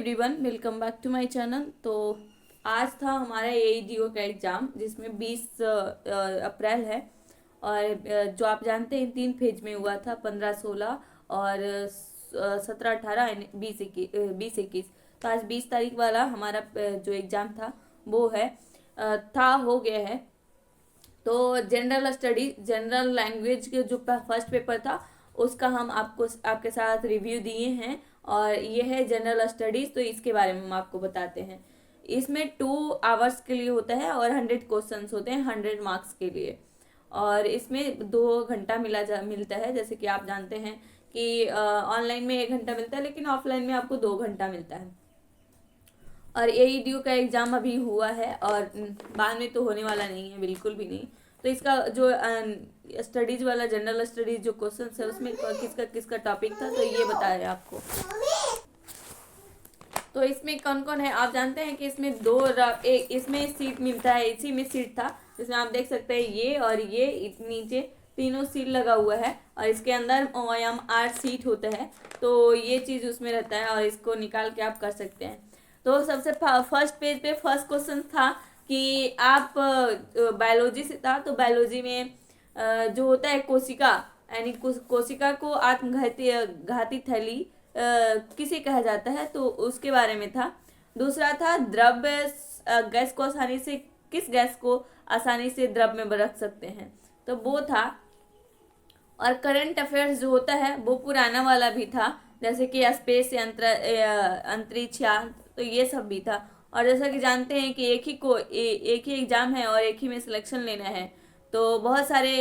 Everyone, welcome back to my channel. तो आज था हमारा एईडीओ का एग्ज़ाम जिसमें 20 अप्रैल है। और जो आप जानते हैं 3 फेज में हुआ था, 15-16 और 17-18 20-21। तो आज 20 तारीख वाला हमारा जो एग्ज़ाम था वो है हो गया है। तो जनरल स्टडी जनरल लैंग्वेज के जो फर्स्ट पेपर था उसका हम आपके साथ रिव्यू दिए हैं। और ये है जनरल स्टडीज, तो इसके बारे में हम आपको बताते हैं। इसमें 2 आवर्स के लिए होता है और 100 क्वेश्चंस होते हैं 100 मार्क्स के लिए। और इसमें 2 घंटा मिलता है। जैसे कि आप जानते हैं कि ऑनलाइन में 1 घंटा मिलता है, लेकिन ऑफलाइन में आपको 2 घंटा मिलता है। और एईडीओ का एग्ज़ाम अभी हुआ है और बाद में तो होने वाला नहीं है, बिल्कुल भी नहीं। तो इसका जो स्टडीज वाला जनरल स्टडीज जो क्वेश्चन है उसमें किसका किसका टॉपिक था, तो ये बता रहे हैं आपको। तो इसमें कौन कौन है आप जानते हैं कि इसमें इसमें सीट मिलता है। इसी में सीट था जिसमें आप देख सकते हैं ये और ये नीचे तीनों सीट लगा हुआ है। और इसके अंदर OMR सीट होता है, तो ये चीज़ उसमें रहता है और इसको निकाल के आप कर सकते हैं। तो सबसे फर्स्ट पेज पे फर्स्ट क्वेश्चन था कि आप बायोलॉजी से था, तो बायोलॉजी में जो होता है कोशिका, यानी कोशिका को आत्मघाती थैली किसे कहा जाता है, तो उसके बारे में था। दूसरा था द्रव्य गैस को आसानी से किस गैस को आसानी से द्रव में रख सकते हैं, तो वो था। और करंट अफेयर्स जो होता है वो पुराना वाला भी था, जैसे कि स्पेस अंतरिक्ष यान, तो ये सब भी था। और जैसा कि जानते हैं कि एक ही एग्ज़ाम है और एक ही में सिलेक्शन लेना है, तो बहुत सारे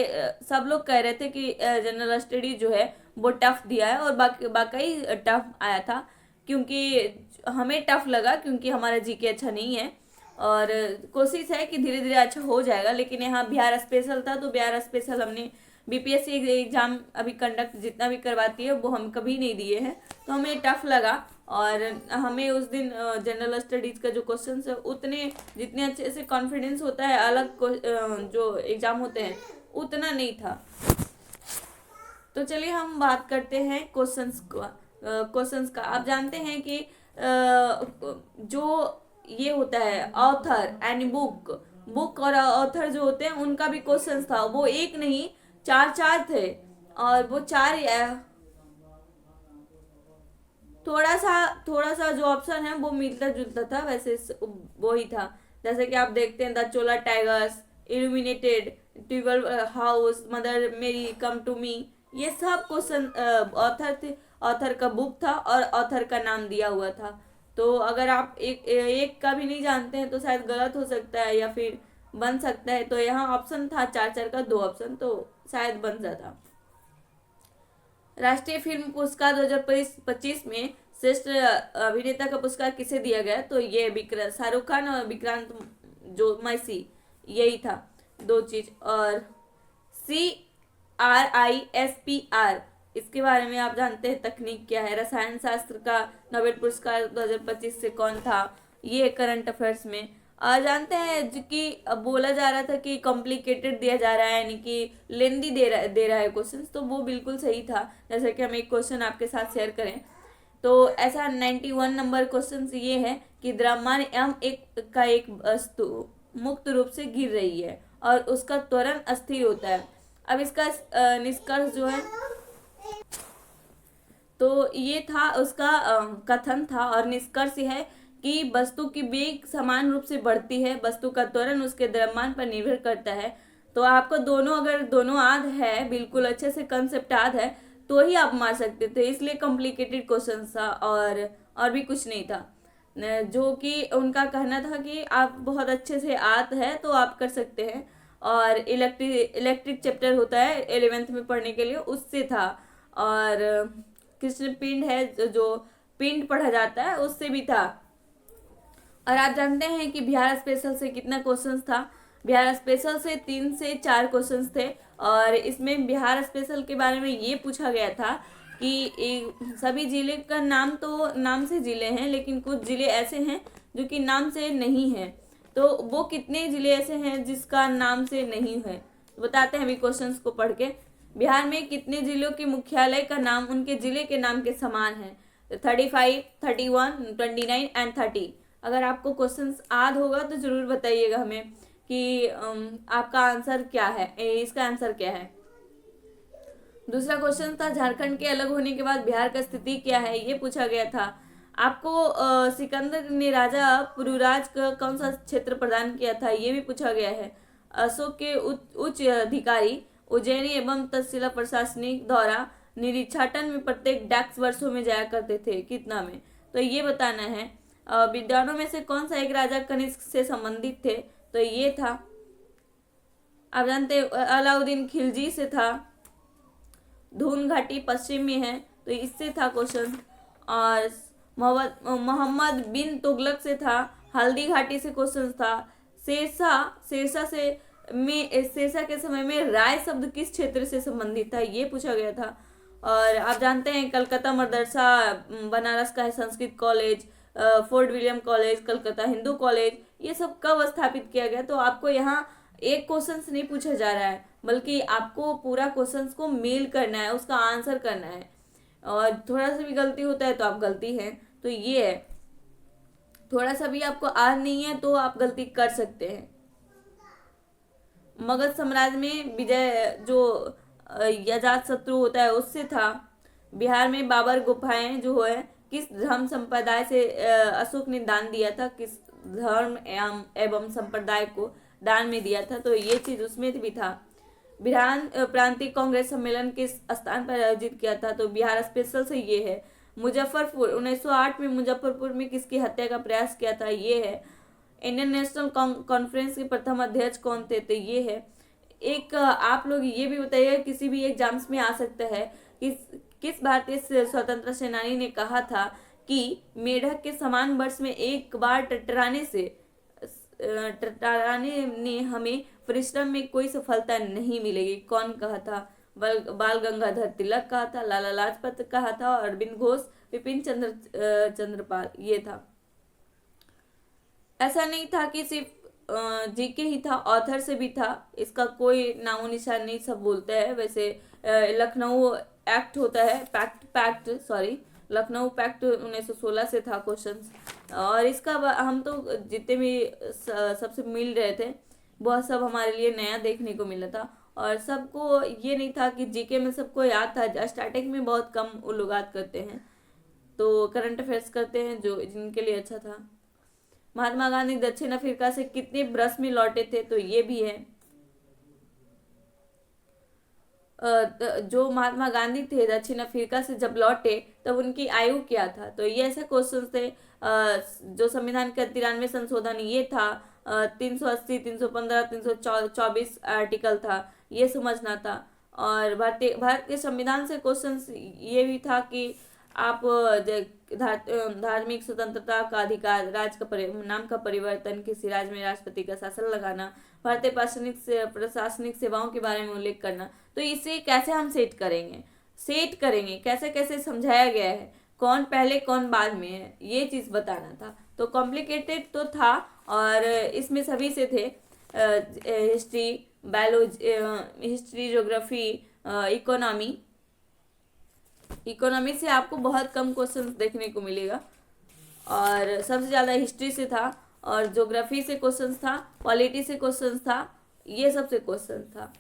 सब लोग कह रहे थे कि जनरल स्टडी जो है वो टफ दिया है। और बाकी टफ आया था, क्योंकि हमें टफ लगा क्योंकि हमारा जीके अच्छा नहीं है। और कोशिश है कि धीरे धीरे अच्छा हो जाएगा। लेकिन यहाँ बिहार स्पेशल था, तो बिहार स्पेशल हमने बीपीएससी एग्ज़ाम अभी कंडक्ट जितना भी करवाती है वो हम कभी नहीं दिए हैं, तो हमें टफ लगा। और हमें उस दिन जनरल स्टडीज़ का जो क्वेश्चन है उतने जितने अच्छे से कॉन्फिडेंस होता है अलग जो एग्ज़ाम होते हैं उतना नहीं था। तो चलिए हम बात करते हैं क्वेश्चंस का। आप जानते हैं कि जो ये होता है ऑथर एंड बुक और ऑथर जो होते हैं उनका भी क्वेश्चंस था। वो एक नहीं 4 थे, और वो 4 थोड़ा सा जो ऑप्शन है वो मिलता जुलता था, वैसे वो ही था। जैसे कि आप देखते हैं the Chola tigers, illuminated, twelve house, mother मेरी कम टू मी, ये सब क्वेश्चन ऑथर थे। ऑथर का बुक था और ऑथर का नाम दिया हुआ था। तो अगर आप एक का भी नहीं जानते हैं तो शायद गलत हो सकता है या फिर बन सकता है। तो यहाँ ऑप्शन था 4 का 2 ऑप्शन, तो शायद बन जाता। राष्ट्रीय फिल्म पुरस्कार 2025 में श्रेष्ठ अभिनेता का पुरस्कार किसे दिया गया, तो ये शाहरुख खान और विक्रांत जो मैसी, यही था 2 चीज। और CRISPR, इसके बारे में आप जानते हैं तकनीक क्या है। रसायन शास्त्र का नोबेल पुरस्कार 2025 से कौन था, ये करंट अफेयर्स में। और जानते हैं कि अब बोला जा रहा था कि कॉम्प्लिकेटेड दिया जा रहा है, यानी कि लेंदी दे रहा है क्वेश्चन, तो वो बिल्कुल सही था। जैसे कि हम एक क्वेश्चन आपके साथ शेयर करें, तो ऐसा 91 नंबर क्वेश्चन ये है कि द्रव्यमान m एक वस्तु मुक्त रूप से गिर रही है और उसका त्वरण अस्थिर होता है। अब इसका निष्कर्ष जो है, तो ये था उसका कथन था। और निष्कर्ष है कि वस्तु की वेग समान रूप से बढ़ती है, वस्तु का त्वरण उसके द्रव्यमान पर निर्भर करता है। तो आपको अगर दोनों याद है, बिल्कुल अच्छे से कंसेप्ट याद है, तो ही आप मार सकते थे। इसलिए कॉम्प्लिकेटेड क्वेश्चन था और भी कुछ नहीं था। जो कि उनका कहना था कि आप बहुत अच्छे से याद है तो आप कर सकते हैं। और इलेक्ट्रिक चैप्टर होता है 11th में पढ़ने के लिए, उससे था। और कृष्ण पिंड है जो पिंड पढ़ा जाता है, उससे भी था। और आप जानते हैं कि बिहार स्पेशल से कितना क्वेश्चंस था। बिहार स्पेशल से 3 से 4 क्वेश्चंस थे। और इसमें बिहार स्पेशल के बारे में ये पूछा गया था कि सभी जिले का नाम से जिले हैं, लेकिन कुछ जिले ऐसे हैं जो कि नाम से नहीं है। तो वो कितने जिले ऐसे हैं जिसका नाम से नहीं है, बताते हैं अभी क्वेश्चंस को पढ़ के। बिहार में कितने जिलों के मुख्यालय का नाम उनके जिले के नाम के समान है, 35, 31, 29 एंड 30। अगर आपको क्वेश्चन याद होगा तो जरूर बताइएगा हमें कि आपका आंसर क्या है, इसका आंसर क्या है। दूसरा क्वेश्चन था झारखंड के अलग होने के बाद बिहार का स्थिति क्या है, ये पूछा गया था आपको। सिकंदर ने राजा पुरुराज का कौन सा क्षेत्र प्रदान किया था, ये भी पूछा गया है। अशोक के उच्च अधिकारी उज्जैनी एवं तक्षशिला प्रशासनिक दौरा निरीक्षाटन में प्रत्येक डैक्स वर्षों में जाया करते थे, कितना में, तो ये बताना है। विद्वानों में से कौन सा एक राजा कनिष्क से संबंधित थे, तो ये था, आप जानते अलाउद्दीन खिलजी से था। धून घाटी पश्चिम में है, तो इससे था क्वेश्चन। और मोहम्मद बिन तुगलक से था, हल्दी घाटी से क्वेश्चन था। शेरशाह के समय में राय शब्द किस क्षेत्र से संबंधित था, ये पूछा गया था। और आप जानते हैं कलकत्ता मदरसा बनारस का है, Sanskrit college, fort William college, Calcutta Hindu college, ये सब कब स्थापित किया गया। तो आपको यहाँ एक क्वेश्चन नहीं पूछा जा रहा है, बल्कि आपको पूरा क्वेश्चन को मेल करना है, उसका आंसर करना है। और थोड़ा सा भी गलती होता है तो आप गलती है, तो ये है। थोड़ा सा भी आपको आज नहीं है तो आप गलती कर सकते हैं। मगध साम्राज्य में विजय जो अजात शत्रु होता है उससे था। बिहार में बाबर गुफाएं जो है किस धर्म संप्रदाय से अशोक ने दान दिया था, किस धर्म एवं संप्रदाय को दान में दिया था, तो ये चीज उसमें भी था। बिहार प्रांतीय कांग्रेस सम्मेलन किस स्थान पर आयोजित किया था, तो बिहार स्पेशल से ये है। मुजफ्फरपुर 1908 में मुजफ्फरपुर में किसकी हत्या का प्रयास किया था, ये है। इंडियन नेशनल कॉन्फ्रेंस के प्रथम अध्यक्ष कौन थे, तो ये है। एक आप लोग ये भी बताइए, किसी भी एग्जाम्स में आ सकता है, किस भारतीय स्वतंत्रता सेनानी ने कहा था कि मेढक के समान वर्ष में एक बार टटराने ने हमें परिश्रम में कोई सफलता नहीं मिलेगी, कौन कहा था। बाल गंगाधर तिलक कहा था, लाला लाजपत कहा था, अरविंद घोष, विपिन चंद्रपाल, ये था। ऐसा नहीं था कि सिर्फ जीके ही था, ऑथर से भी था, इसका कोई नामो निशान नहीं, सब बोलते हैं। वैसे लखनऊ एक्ट होता है, लखनऊ पैक्ट 1916 से था क्वेश्चन। और इसका हम तो जितने भी सबसे मिल रहे थे वह सब हमारे लिए नया देखने को मिला था। और सबको ये नहीं था कि जीके में सबको याद था, स्टार्टिंग में बहुत कम वो लोग याद करते हैं, तो करंट अफेयर्स करते हैं जो जिनके लिए अच्छा था। महात्मा गांधी दक्षिण अफ्रीका से कितने बरस में लौटे थे, तो ये भी है। जो महात्मा गांधी थे दक्षिण अफ्रीका से जब लौटे तब उनकी आयु क्या था, तो ये ऐसे क्वेश्चन थे। जो संविधान का 93 संशोधन ये था, 380, 315, 324 आर्टिकल था, ये समझना था। और भारत के संविधान से क्वेश्चन ये भी था कि आप धार्मिक स्वतंत्रता का अधिकार, राज्य का नाम का परिवर्तन, किसी राज्य में राष्ट्रपति का शासन लगाना, भारतीय प्रशासनिक सेवाओं के बारे में उल्लेख करना। तो इसे कैसे हम सेट करेंगे कैसे कैसे समझाया गया है, कौन पहले कौन बाद में है, ये चीज बताना था। तो कॉम्प्लिकेटेड तो था, और इसमें सभी से थे, history, biology, history, geography, economy से आपको बहुत कम क्वेश्चन देखने को मिलेगा। और सबसे ज़्यादा हिस्ट्री से था, और ज्योग्राफी से क्वेश्चन था, पॉलिटी से क्वेश्चन था, ये सबसे क्वेश्चन था।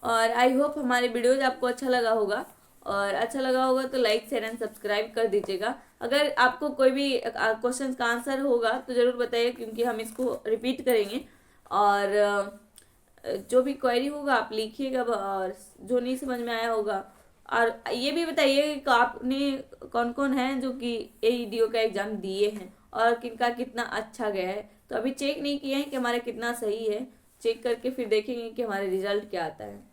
और आई होप हमारे वीडियोज आपको अच्छा लगा होगा, और अच्छा लगा होगा तो लाइक शेयर एंड सब्सक्राइब कर दीजिएगा। अगर आपको कोई भी क्वेश्चन का आंसर होगा तो ज़रूर बताइए, क्योंकि हम इसको रिपीट करेंगे। और जो भी क्वेरी होगा आप लिखिएगा, और जो नहीं समझ में आया होगा। और ये भी बताइए कि आपने कौन कौन है जो कि AEDO का एग्ज़ाम दिए हैं, और किनका कितना अच्छा गया है। तो अभी चेक नहीं किए हैं कि हमारा कितना सही है, चेक करके फिर देखेंगे कि हमारा रिजल्ट क्या आता है।